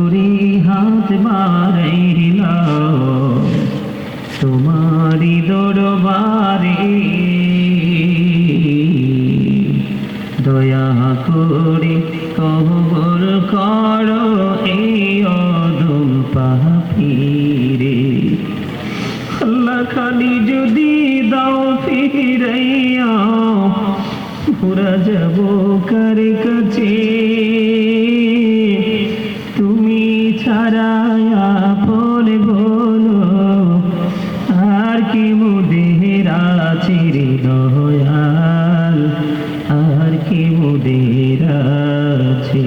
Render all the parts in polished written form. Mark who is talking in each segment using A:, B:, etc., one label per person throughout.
A: হাত বাড়াইল তোমারি দরবারে, দয়া করে কবুল করো এই অদম পাপীরে। আল্লাহ খালি যদি দাও ফিরাইয়া, ঘুরা যাব কার কাছে, তুমি ছাড়া আপন বলো আর কি মোদের আছে রে দয়াল, আর কি মোদের আছে।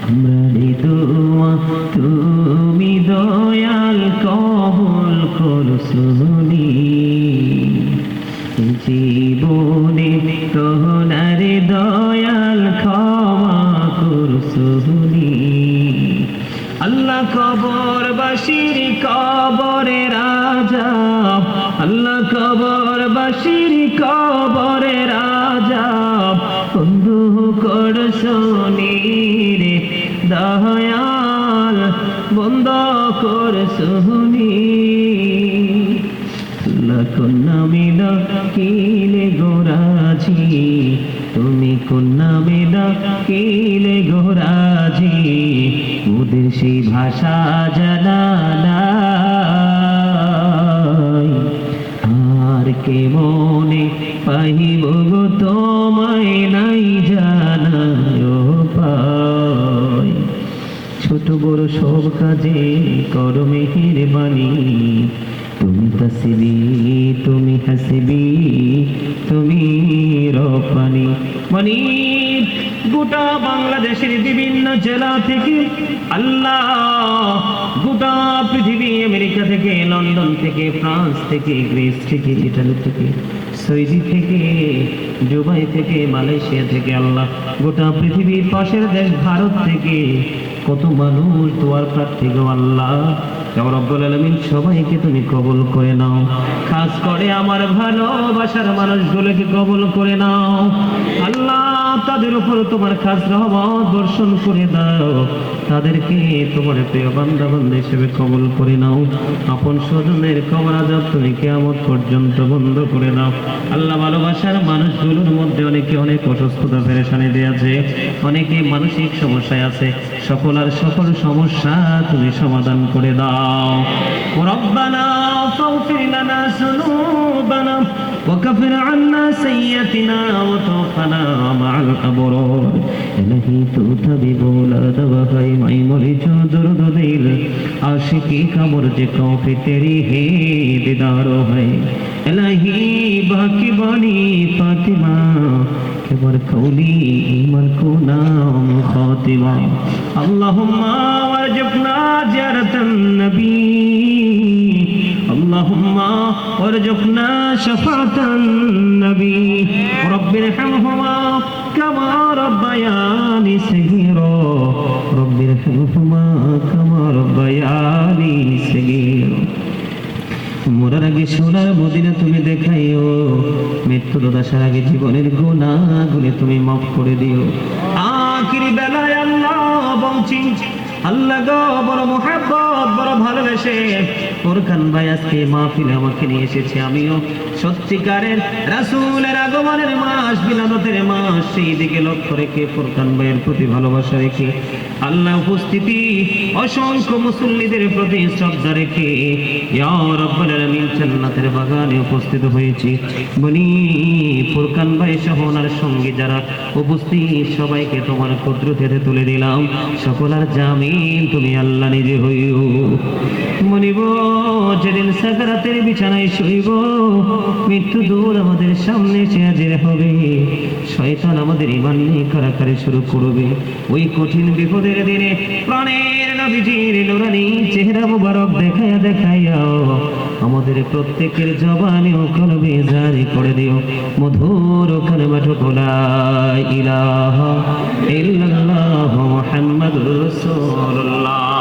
A: আমরা রে দোয়া তুমি দয়াল কবুল করছুনি, জীবনে তোনারে দয়াল ক্ষমা করছুনি। আল্লাহ কবরবাসীর কবরে রাজা, আল্লাহ কবরবাসীর কবরে রাজা, বন্ধু করছুনি রে দয়াল, বন্ধ করছুনি। আল্লাহ কন্যা মেদা কিলে গোরাজি, তুমি কন্যা মেদা কিলে গোরাজি, ওদের সেই ভাষা জানা নাই, আর কে মনে পাইব গো তোমায় নাই জানায় পাই। ছোট বড় সব কাজে করো মেহেরবানি, তুমি তাসবি তুমি হাসবি তুমি রব্বানি। মানে গোটা বাংলাদেশের বিভিন্ন জেলা থেকে আল্লাহ, গোটা পৃথিবী, আমেরিকা থেকে, লন্ডন থেকে, ফ্রান্স থেকে, গ্রিস থেকে, ইটালি থেকে, সৌদি থেকে, দুবাই থেকে, মালয়েশিয়া থেকে, আল্লাহ গোটা পৃথিবীর পাশের দেশ ভারত থেকে কত মানুষ দোয়ার প্রার্থী গো আল্লাহ, রব্বুল আলামিন সবাইকে তুমি কবুল করে নাও। খাস করে আমার ভালোবাসার মানুষগুলোকে কবুল করে নাও আল্লাহ, তাদের উপর তোমার খাস রহমত বর্ষণ করে দাও, তাদেরকে তোমার প্রিয় বান্দা বান্দা হিসেবে কবুল করে নাও। আপন স্বজনের কবর আযাব তুমি কিয়ামত পর্যন্ত বন্ধ করে দাও আল্লাহ। ভালোবাসার মানুষগুলোর মধ্যে অনেকে অনেক অসুস্থতা পেরেশানি আছে, অনেকে মানসিক সমস্যায় আছে, সকল সমস্যা তুমি সমাধান করে দাও। রব্বানা ফাগফির লানা যুনুবানা وكفر عنا سيئاتنا وتوفنا مع الأبرار। إلهي تطبيب أولاد وخي معي مريج درد दिल आशिकी का मुर्ज कौफी तेरी है दीदार है। इलाही बाकी बानी फातिमा के बर कौली इमर को नाम खातिमा। अल्लाहुम्मा वरजुकना ज़ियारतन नबी, अल्लाहुम्मा वरजुकना शफाअतन नबी। रब्बिरहमहुमा कमा रब्बयानी सगीरा, रब्बिरहमहुमा कमा रब्बयानी सगीरा। মরার আগে সোনার মদিনা তুমি দেখাইও, মৃত্যুর দশার আগে জীবনের গুনাহগুলো তুমি মাফ করে দিও। আখিরি বেলায় আল্লাহ বলছি আল্লাহ গো বড় মুহাব্বত বড় ভালোবেসে ফোরকান ভাই আজকে মাহফিলে আমাকে নিয়ে এসেছে। আমিও সত্যিকারের রাসূলের আগমনের মাস, বিলাদতের মাস, সেই দিকে লক্ষ্য রেখে ফোরকান ভাইয়ের প্রতি ভালোবাসা রেখে আল্লাহ উপস্থিতি অসংখ্য মুসল্লিদের প্রতি শ্রদ্ধা রেখে ইয়া রাব্বুল আলামিন জান্নাতের বাগানে উপস্থিত হয়েছি। বলি ফোরকান ভাই সহ ওনার সঙ্গে যারা উপস্থিত সবাইকে তোমার কুদরতে তুলে দিলাম। সকলের জামিন তুমি আল্লাহ নিজে হইও। মনিব যেদিন সাকরাতের বিছানায় শুইব, মৃত্যু দূর আমাদের সামনে এসে হাজির হবে, শয়তান আমাদের ঈমান নিয়ে কারাকারি শুরু করবে। ওই কঠিন বিপদের দিনে প্রাণের নবীজির নূরানী চেহারা মুবারক দেখাইয়া দেখাইয়া আমাদের প্রত্যেকের জবানে ও কলবে জারি করে দিও মধুর কালিমাটুকু লা ইলাহা ইল্লাল্লাহু মুহাম্মাদুর রাসূলুল্লাহ।